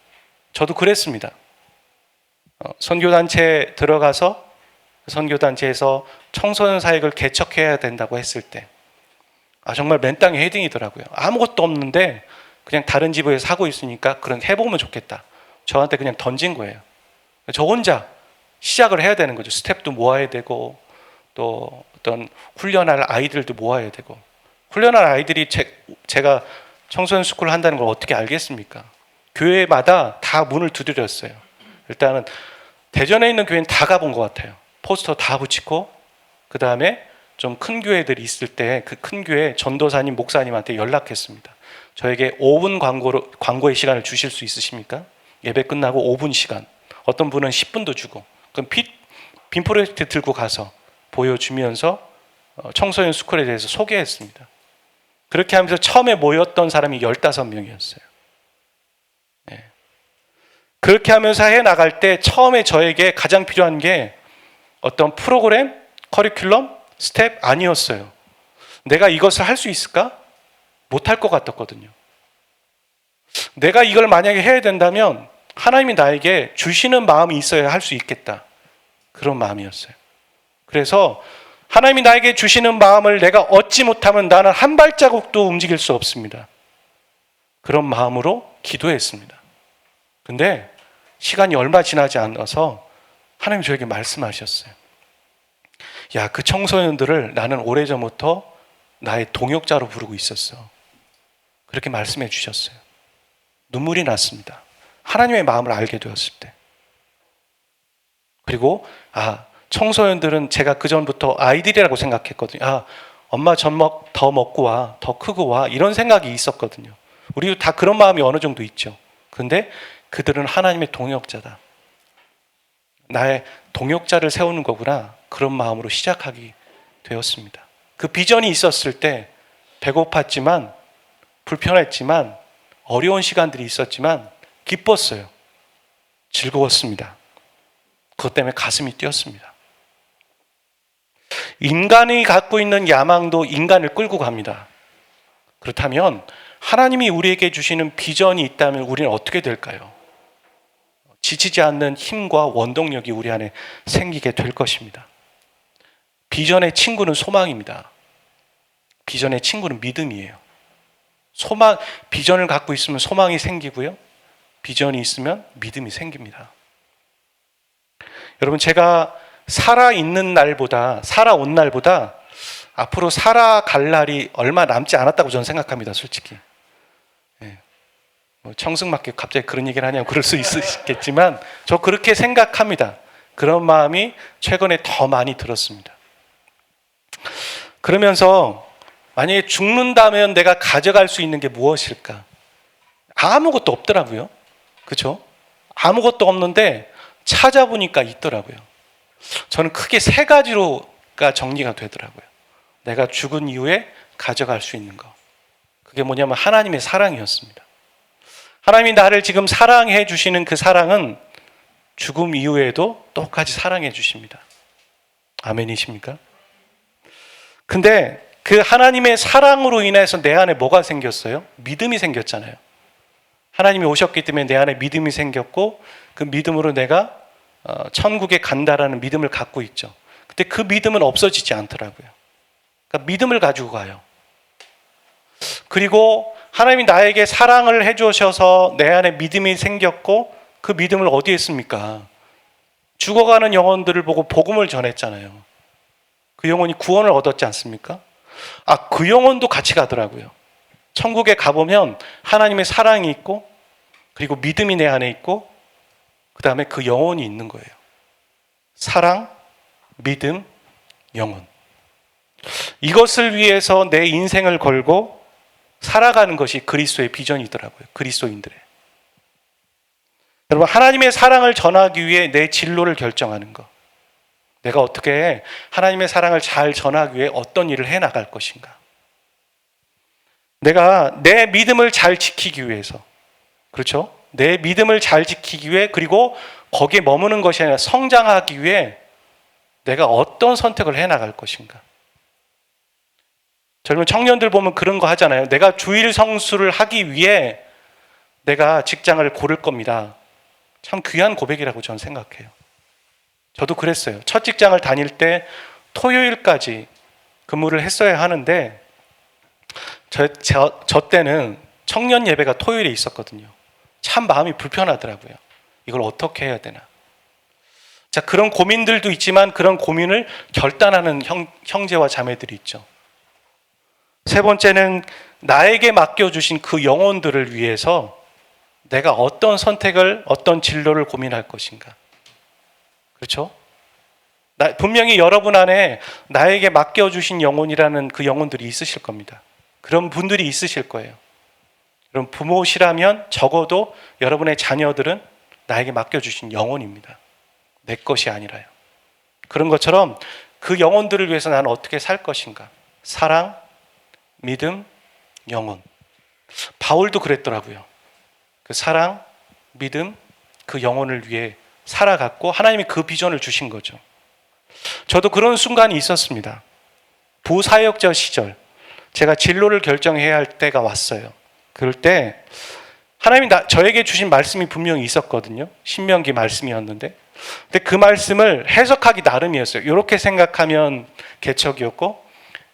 저도 그랬습니다. 선교단체에 들어가서 선교단체에서 청소년 사역을 개척해야 된다고 했을 때 정말 맨 땅에 헤딩이더라고요. 아무것도 없는데 그냥 다른 집에서 사고 있으니까 그런 해보면 좋겠다. 저한테 그냥 던진 거예요. 저 혼자 시작을 해야 되는 거죠. 스텝도 모아야 되고 또 어떤 훈련할 아이들도 모아야 되고, 훈련할 아이들이 제가 청소년 스쿨을 한다는 걸 어떻게 알겠습니까? 교회마다 다 문을 두드렸어요. 일단은 대전에 있는 교회는 다 가본 것 같아요. 포스터 다 붙이고, 그 다음에 좀 큰 교회들이 있을 때 그 큰 교회 전도사님, 목사님한테 연락했습니다. 저에게 5분 광고의 시간을 주실 수 있으십니까? 예배 끝나고 5분 시간. 어떤 분은 10분도 주고, 그럼 빔 프로젝트 들고 가서 보여주면서 청소년 스쿨에 대해서 소개했습니다. 그렇게 하면서 처음에 모였던 사람이 15명이었어요. 네. 그렇게 하면서 해나갈 때 처음에 저에게 가장 필요한 게 어떤 프로그램, 커리큘럼, 스텝 아니었어요. 내가 이것을 할 수 있을까? 못할 것 같았거든요. 내가 이걸 만약에 해야 된다면 하나님이 나에게 주시는 마음이 있어야 할 수 있겠다. 그런 마음이었어요. 그래서 하나님이 나에게 주시는 마음을 내가 얻지 못하면 나는 한 발자국도 움직일 수 없습니다. 그런 마음으로 기도했습니다. 근데 시간이 얼마 지나지 않아서 하나님이 저에게 말씀하셨어요. 야, 그 청소년들을 나는 오래전부터 나의 동역자로 부르고 있었어. 그렇게 말씀해 주셨어요. 눈물이 났습니다. 하나님의 마음을 알게 되었을 때. 그리고 청소년들은 제가 그전부터 아이들이라고 생각했거든요. 엄마 더 먹고 와, 더 크고 와, 이런 생각이 있었거든요. 우리도 다 그런 마음이 어느 정도 있죠. 근데 그들은 하나님의 동역자다. 나의 동역자를 세우는 거구나. 그런 마음으로 시작하게 되었습니다. 그 비전이 있었을 때 배고팠지만, 불편했지만, 어려운 시간들이 있었지만 기뻤어요. 즐거웠습니다. 그것 때문에 가슴이 뛰었습니다. 인간이 갖고 있는 야망도 인간을 끌고 갑니다. 그렇다면 하나님이 우리에게 주시는 비전이 있다면 우리는 어떻게 될까요? 지치지 않는 힘과 원동력이 우리 안에 생기게 될 것입니다. 비전의 친구는 소망입니다. 비전의 친구는 믿음이에요. 비전을 갖고 있으면 소망이 생기고요. 비전이 있으면 믿음이 생깁니다. 여러분, 제가 살아온 날보다 앞으로 살아갈 날이 얼마 남지 않았다고 저는 생각합니다, 솔직히. 청승맞게 갑자기 그런 얘기를 하냐고 그럴 수 있겠지만 저 그렇게 생각합니다. 그런 마음이 최근에 더 많이 들었습니다. 그러면서 만약에 죽는다면 내가 가져갈 수 있는 게 무엇일까? 아무것도 없더라고요. 그렇죠? 아무것도 없는데 찾아보니까 있더라고요. 저는 크게 3가지로가 정리가 되더라고요. 내가 죽은 이후에 가져갈 수 있는 거. 그게 뭐냐면 하나님의 사랑이었습니다. 하나님이 나를 지금 사랑해 주시는 그 사랑은 죽음 이후에도 똑같이 사랑해 주십니다. 아멘이십니까? 근데 그 하나님의 사랑으로 인해서 내 안에 뭐가 생겼어요? 믿음이 생겼잖아요. 하나님이 오셨기 때문에 내 안에 믿음이 생겼고, 그 믿음으로 내가 천국에 간다라는 믿음을 갖고 있죠. 근데 그 믿음은 없어지지 않더라고요. 그러니까 믿음을 가지고 가요. 그리고 하나님이 나에게 사랑을 해주셔서 내 안에 믿음이 생겼고, 그 믿음을 어디에 씁니까? 죽어가는 영혼들을 보고 복음을 전했잖아요. 그 영혼이 구원을 얻었지 않습니까? 그 영혼도 같이 가더라고요. 천국에 가보면 하나님의 사랑이 있고, 그리고 믿음이 내 안에 있고, 그 다음에 그 영혼이 있는 거예요. 사랑, 믿음, 영혼. 이것을 위해서 내 인생을 걸고 살아가는 것이 그리스도의 비전이더라고요. 그리스도인들의. 여러분, 하나님의 사랑을 전하기 위해 내 진로를 결정하는 것. 내가 어떻게 하나님의 사랑을 잘 전하기 위해 어떤 일을 해나갈 것인가. 내가 내 믿음을 잘 지키기 위해서, 그렇죠? 내 믿음을 잘 지키기 위해, 그리고 거기에 머무는 것이 아니라 성장하기 위해 내가 어떤 선택을 해나갈 것인가. 젊은 청년들 보면 그런 거 하잖아요. 내가 주일 성수를 하기 위해 내가 직장을 고를 겁니다. 참 귀한 고백이라고 저는 생각해요. 저도 그랬어요. 첫 직장을 다닐 때 토요일까지 근무를 했어야 하는데 저 때는 청년 예배가 토요일에 있었거든요. 참 마음이 불편하더라고요. 이걸 어떻게 해야 되나. 자, 그런 고민들도 있지만 그런 고민을 결단하는 형제와 자매들이 있죠. 세 번째는 나에게 맡겨주신 그 영혼들을 위해서 내가 어떤 선택을, 어떤 진로를 고민할 것인가. 그렇죠? 분명히 여러분 안에 나에게 맡겨주신 영혼이라는 그 영혼들이 있으실 겁니다. 그런 분들이 있으실 거예요. 그럼 부모시라면 적어도 여러분의 자녀들은 나에게 맡겨주신 영혼입니다. 내 것이 아니라요. 그런 것처럼 그 영혼들을 위해서 나는 어떻게 살 것인가. 사랑, 믿음, 영혼. 바울도 그랬더라고요. 그 사랑, 믿음, 그 영혼을 위해 살아갔고 하나님이 그 비전을 주신 거죠. 저도 그런 순간이 있었습니다. 부사역자 시절 제가 진로를 결정해야 할 때가 왔어요. 그럴 때 하나님이 저에게 주신 말씀이 분명히 있었거든요. 신명기 말씀이었는데 근데 그 말씀을 해석하기 나름이었어요. 이렇게 생각하면 개척이었고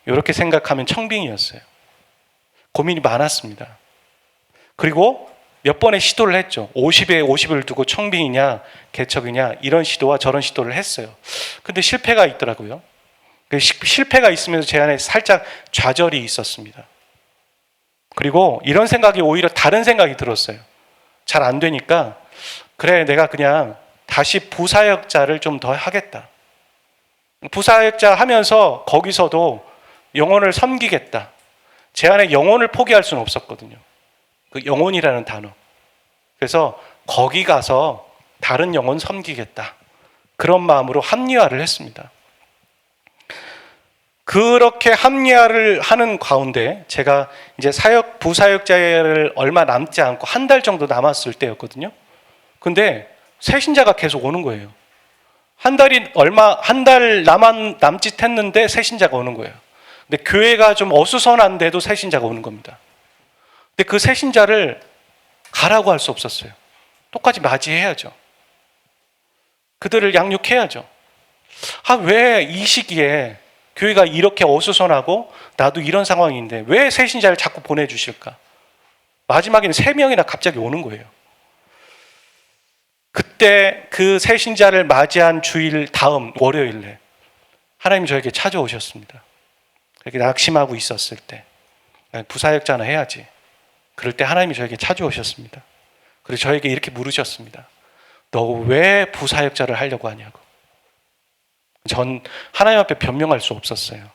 이렇게 생각하면 청빙이었어요. 고민이 많았습니다. 그리고 몇 번의 시도를 했죠. 50에 50을 두고 청빙이냐 개척이냐 이런 시도와 저런 시도를 했어요. 근데 실패가 있더라고요. 실패가 있으면서 제 안에 살짝 좌절이 있었습니다. 그리고 이런 생각이 오히려 다른 생각이 들었어요. 잘 안 되니까 그래 내가 그냥 다시 부사역자를 좀 더 하겠다. 부사역자 하면서 거기서도 영혼을 섬기겠다. 제 안에 영혼을 포기할 수는 없었거든요. 그 영혼이라는 단어. 그래서 거기 가서 다른 영혼 섬기겠다. 그런 마음으로 합리화를 했습니다. 그렇게 합리화를 하는 가운데 제가 이제 부사역자를 얼마 남지 않고 한 달 정도 남았을 때였거든요. 근데 새신자가 계속 오는 거예요. 한 달 남짓 했는데 새신자가 오는 거예요. 근데 교회가 좀 어수선한데도 새신자가 오는 겁니다. 근데 그 새신자를 가라고 할 수 없었어요. 똑같이 맞이해야죠. 그들을 양육해야죠. 왜 이 시기에 교회가 이렇게 어수선하고 나도 이런 상황인데 왜 새신자를 자꾸 보내주실까? 마지막에는 3명이나 갑자기 오는 거예요. 그때 그 새신자를 맞이한 주일 다음 월요일에 하나님 저에게 찾아오셨습니다. 이렇게 낙심하고 있었을 때 부사역자나 해야지. 그럴 때 하나님이 저에게 찾아오셨습니다. 그리고 저에게 이렇게 물으셨습니다. 너 왜 부사역자를 하려고 하냐고. 전 하나님 앞에 변명할 수 없었어요.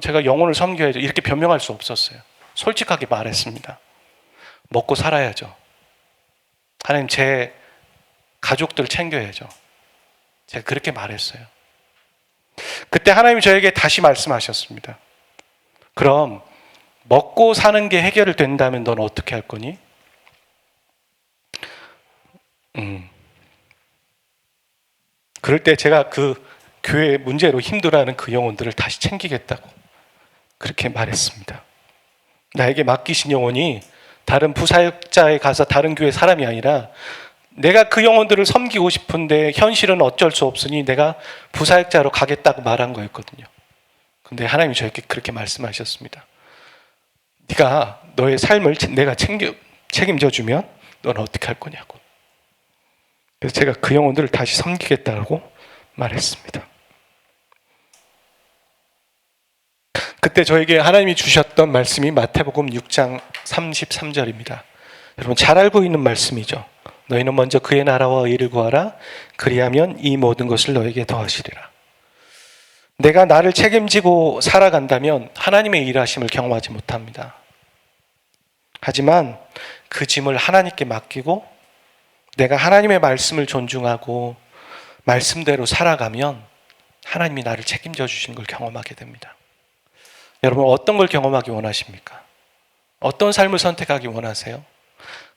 제가 영혼을 섬겨야죠. 이렇게 변명할 수 없었어요. 솔직하게 말했습니다. 먹고 살아야죠. 하나님 제 가족들 챙겨야죠. 제가 그렇게 말했어요. 그때 하나님이 저에게 다시 말씀하셨습니다. 그럼 먹고 사는 게 해결된다면 넌 어떻게 할 거니? 그럴 때 제가 그 교회 문제로 힘들어하는 그 영혼들을 다시 챙기겠다고 그렇게 말했습니다. 나에게 맡기신 영혼이 다른 부사역자에 가서 다른 교회 사람이 아니라 내가 그 영혼들을 섬기고 싶은데 현실은 어쩔 수 없으니 내가 부사역자로 가겠다고 말한 거였거든요. 근데 하나님이 저에게 그렇게 말씀하셨습니다. 네가 너의 삶을 내가 책임져 주면 넌 어떻게 할 거냐고. 그래서 제가 그 영혼들을 다시 섬기겠다고 말했습니다. 그때 저에게 하나님이 주셨던 말씀이 마태복음 6장 33절입니다. 여러분 잘 알고 있는 말씀이죠. 너희는 먼저 그의 나라와 의를 구하라. 그리하면 이 모든 것을 너에게 더하시리라. 내가 나를 책임지고 살아간다면 하나님의 일하심을 경험하지 못합니다. 하지만 그 짐을 하나님께 맡기고 내가 하나님의 말씀을 존중하고 말씀대로 살아가면 하나님이 나를 책임져 주시는 걸 경험하게 됩니다. 여러분 어떤 걸 경험하기 원하십니까? 어떤 삶을 선택하기 원하세요?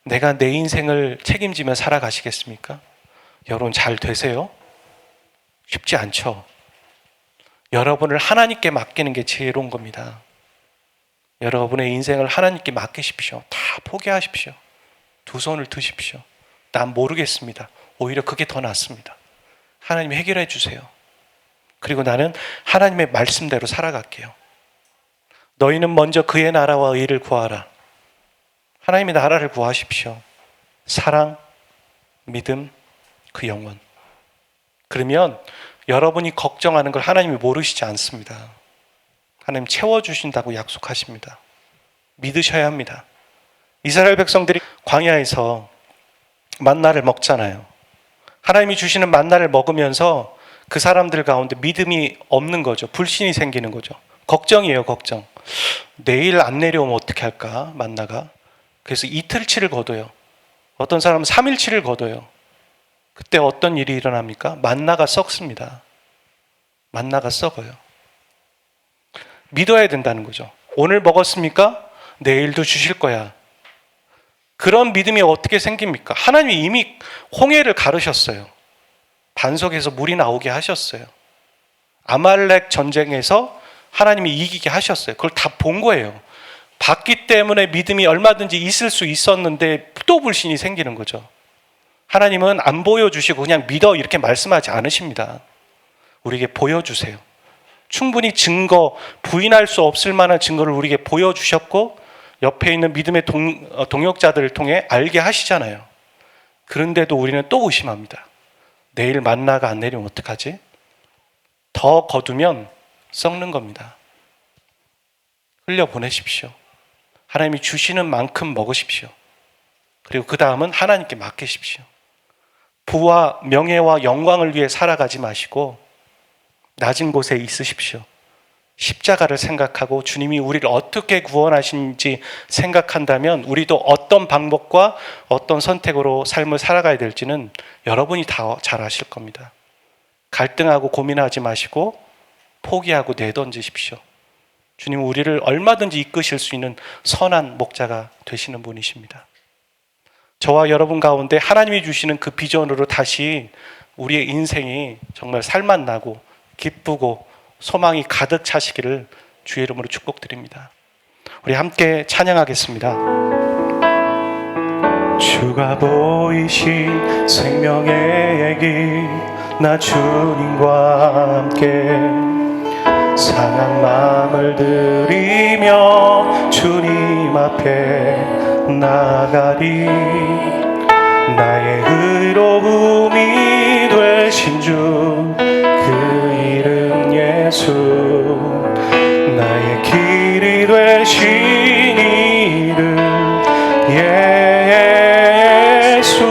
내가 내 인생을 책임지며 살아가시겠습니까? 여러분 잘 되세요? 쉽지 않죠. 여러분을 하나님께 맡기는 게 지혜로운 겁니다. 여러분의 인생을 하나님께 맡기십시오. 다 포기하십시오. 두 손을 드십시오. 난 모르겠습니다. 오히려 그게 더 낫습니다. 하나님이 해결해 주세요. 그리고 나는 하나님의 말씀대로 살아갈게요. 너희는 먼저 그의 나라와 의를 구하라. 하나님의 나라를 구하십시오. 사랑, 믿음, 그 영원. 그러면 여러분이 걱정하는 걸 하나님이 모르시지 않습니다. 하나님 채워주신다고 약속하십니다. 믿으셔야 합니다. 이스라엘 백성들이 광야에서 만나를 먹잖아요. 하나님이 주시는 만나를 먹으면서 그 사람들 가운데 믿음이 없는 거죠. 불신이 생기는 거죠. 걱정이에요, 걱정. 내일 안 내려오면 어떻게 할까, 만나가. 그래서 이틀치를 거둬요. 어떤 사람은 3일치를 거둬요. 그때 어떤 일이 일어납니까? 만나가 썩습니다. 만나가 썩어요. 믿어야 된다는 거죠. 오늘 먹었습니까? 내일도 주실 거야. 그런 믿음이 어떻게 생깁니까? 하나님이 이미 홍해를 가르셨어요. 반석에서 물이 나오게 하셨어요. 아말렉 전쟁에서 하나님이 이기게 하셨어요. 그걸 다 본 거예요. 봤기 때문에 믿음이 얼마든지 있을 수 있었는데 또 불신이 생기는 거죠. 하나님은 안 보여주시고 그냥 믿어 이렇게 말씀하지 않으십니다. 우리에게 보여주세요. 충분히 증거, 부인할 수 없을 만한 증거를 우리에게 보여주셨고 옆에 있는 믿음의 동역자들을 통해 알게 하시잖아요. 그런데도 우리는 또 의심합니다. 내일 만나가 안 내리면 어떡하지? 더 거두면 썩는 겁니다. 흘려보내십시오. 하나님이 주시는 만큼 먹으십시오. 그리고 그 다음은 하나님께 맡기십시오. 부와 명예와 영광을 위해 살아가지 마시고 낮은 곳에 있으십시오. 십자가를 생각하고 주님이 우리를 어떻게 구원하신지 생각한다면 우리도 어떤 방법과 어떤 선택으로 삶을 살아가야 될지는 여러분이 다 잘 아실 겁니다. 갈등하고 고민하지 마시고 포기하고 내던지십시오. 주님은 우리를 얼마든지 이끄실 수 있는 선한 목자가 되시는 분이십니다. 저와 여러분 가운데 하나님이 주시는 그 비전으로 다시 우리의 인생이 정말 살맛나고 기쁘고 소망이 가득 차시기를 주의 이름으로 축복드립니다. 우리 함께 찬양하겠습니다. 주가 보이신 생명의 길, 나 주님과 함께 상한 마음을 들이며 주님 앞에 나가리. 나의 의로움이 되신 주 그 이름 예수, 나의 길이 되신 이름 예수.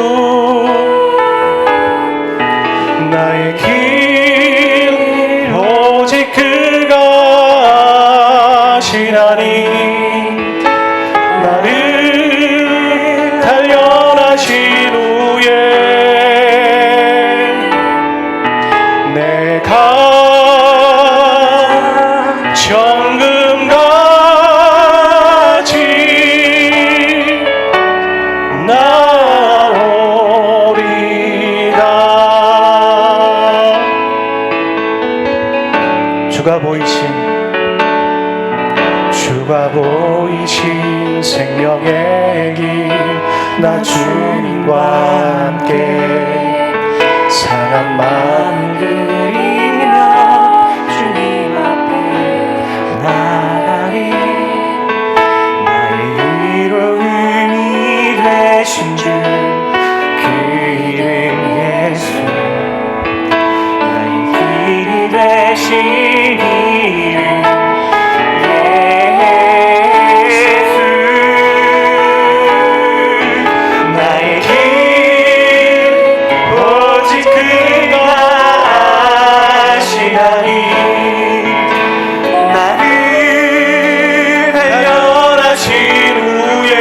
나의 길 오직 그가 아시나니. 나를 단련하신 후에 내가 정금같이 나오리다. 주가 보이신 생명의 길, 나 주님과 함께 상한 마음 들이며 주님 앞에 나가리. 나의 의로움이 되신 주 그 이름 예수, 나의 길이 되신 이름 나를 단련하신 후에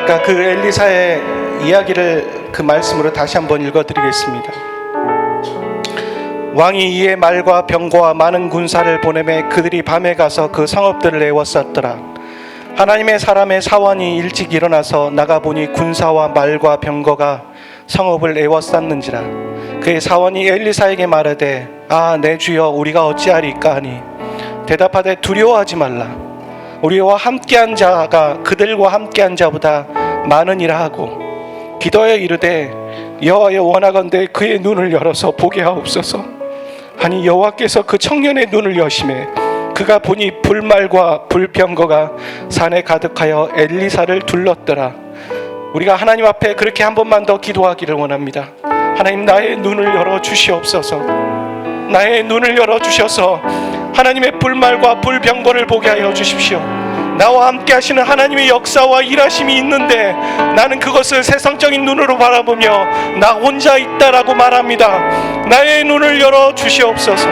아까 그 엘리사의 이야기를 그 말씀으로 다시 한번 읽어드리겠습니다. 왕이 이에 말과 병거와 많은 군사를 보내매 그들이 밤에 가서 그 성읍들을 에워쌌더라. 하나님의 사람의 사원이 일찍 일어나서 나가보니 군사와 말과 병거가 성읍을 에워쌌는지라. 그의 사원이 엘리사에게 말하되 내 주여 우리가 어찌하리까 하니 대답하되 두려워하지 말라. 우리와 함께한 자가 그들과 함께한 자보다 많으니라 하고 기도하여 이르되 여호와여 원하건대 그의 눈을 열어서 보게 하옵소서. 아니 여호와께서 그 청년의 눈을 여심해 그가 보니 불말과 불병거가 산에 가득하여 엘리사를 둘렀더라. 우리가 하나님 앞에 그렇게 한 번만 더 기도하기를 원합니다. 하나님, 나의 눈을 열어 주시옵소서. 나의 눈을 열어 주셔서 하나님의 불말과 불병거를 보게 하여 주십시오. 나와 함께 하시는 하나님의 역사와 일하심이 있는데 나는 그것을 세상적인 눈으로 바라보며 나 혼자 있다라고 말합니다. 나의 눈을 열어 주시옵소서.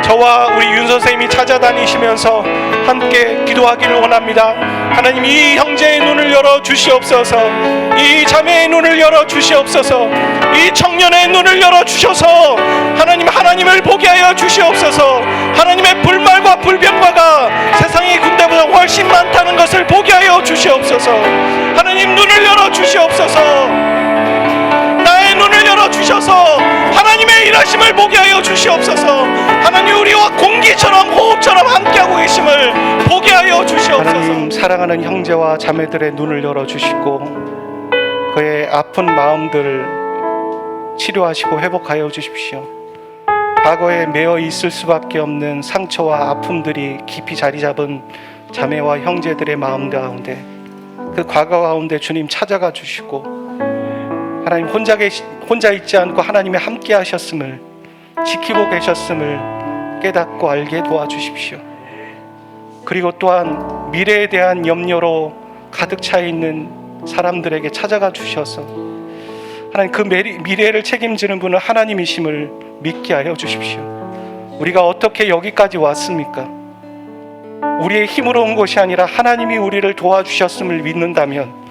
저와 우리 윤 선생님이 찾아다니시면서 함께 기도하기를 원합니다. 하나님, 이 형제의 눈을 열어 주시옵소서. 이 자매의 눈을 열어 주시옵소서. 이 청년의 눈을 열어 주셔서 하나님을 보게 하여 주시옵소서. 하나님의 불말과 불병과가 세상의 군대보다 훨씬 많다는 것을 보게 하여 주시옵소서. 하나님, 눈을 열어 주시옵소서. 나의 눈을 열어 주셔서 하나님의 일하심을 보게 하여 주시옵소서. 하나님, 우리와 공기처럼 호흡처럼 함께하고 계심을 보게 하여 주시옵소서. 하나님, 사랑하는 형제와 자매들의 눈을 열어 주시고 그의 아픈 마음들을 치료하시고 회복하여 주십시오. 과거에 매여 있을 수밖에 없는 상처와 아픔들이 깊이 자리 잡은 자매와 형제들의 마음 가운데, 그 과거 가운데 주님 찾아가 주시고 하나님 혼자 있지 않고 하나님의 함께 하셨음을, 지키고 계셨음을 깨닫고 알게 도와주십시오. 그리고 또한 미래에 대한 염려로 가득 차 있는 사람들에게 찾아가 주셔서 하나님, 그 미래를 책임지는 분은 하나님이심을 믿게 하여 주십시오. 우리가 어떻게 여기까지 왔습니까? 우리의 힘으로 온 것이 아니라 하나님이 우리를 도와주셨음을 믿는다면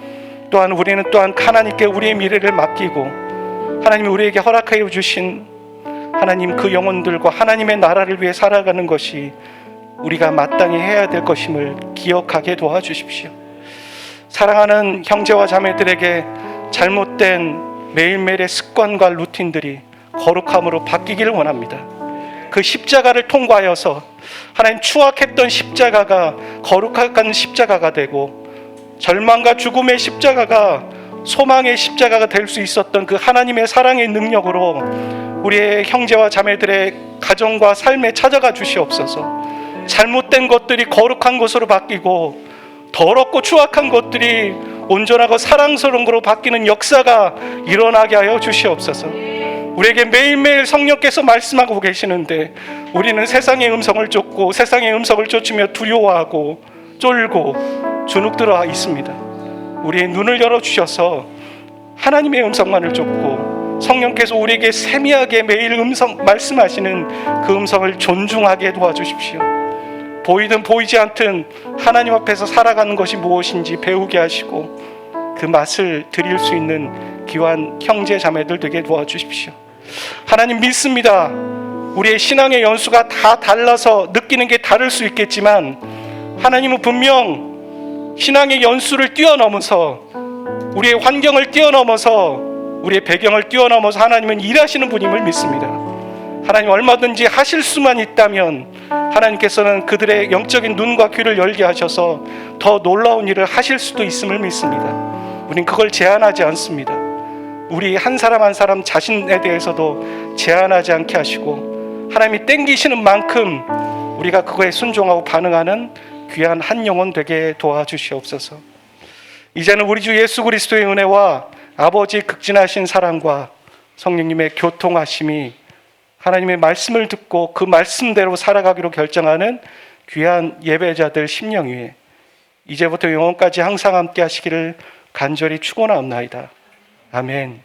또한 우리는 또한 하나님께 우리의 미래를 맡기고 하나님이 우리에게 허락하여 주신 하나님 그 영혼들과 하나님의 나라를 위해 살아가는 것이 우리가 마땅히 해야 될 것임을 기억하게 도와주십시오. 사랑하는 형제와 자매들에게 잘못된 매일매일의 습관과 루틴들이 거룩함으로 바뀌기를 원합니다. 그 십자가를 통과하여서 하나님 추악했던 십자가가 거룩한 십자가가 되고 절망과 죽음의 십자가가 소망의 십자가가 될 수 있었던 그 하나님의 사랑의 능력으로 우리의 형제와 자매들의 가정과 삶에 찾아가 주시옵소서. 잘못된 것들이 거룩한 것으로 바뀌고 더럽고 추악한 것들이 온전하고 사랑스러운 것으로 바뀌는 역사가 일어나게 하여 주시옵소서. 우리에게 매일매일 성령께서 말씀하고 계시는데 우리는 세상의 음성을 쫓고 세상의 음성을 쫓으며 두려워하고 쫄고 주눅들어 있습니다. 우리의 눈을 열어주셔서 하나님의 음성만을 쫓고 성령께서 우리에게 세미하게 매일 말씀하시는 그 음성을 존중하게 도와주십시오. 보이든 보이지 않든 하나님 앞에서 살아가는 것이 무엇인지 배우게 하시고 그 맛을 드릴 수 있는 귀한 형제 자매들 되게 도와주십시오. 하나님 믿습니다. 우리의 신앙의 연수가 다 달라서 느끼는 게 다를 수 있겠지만 하나님은 분명 신앙의 연수를 뛰어넘어서 우리의 환경을 뛰어넘어서 우리의 배경을 뛰어넘어서 하나님은 일하시는 분임을 믿습니다. 하나님 얼마든지 하실 수만 있다면 하나님께서는 그들의 영적인 눈과 귀를 열게 하셔서 더 놀라운 일을 하실 수도 있음을 믿습니다. 우린 그걸 제한하지 않습니다. 우리 한 사람 한 사람 자신에 대해서도 제한하지 않게 하시고 하나님이 땡기시는 만큼 우리가 그거에 순종하고 반응하는 귀한 한 영혼 되게 도와주시옵소서. 이제는 우리 주 예수 그리스도의 은혜와 아버지 극진하신 사랑과 성령님의 교통하심이 하나님의 말씀을 듣고 그 말씀대로 살아가기로 결정하는 귀한 예배자들 심령 위에 이제부터 영원까지 항상 함께 하시기를 간절히 축원하옵나이다. 아멘.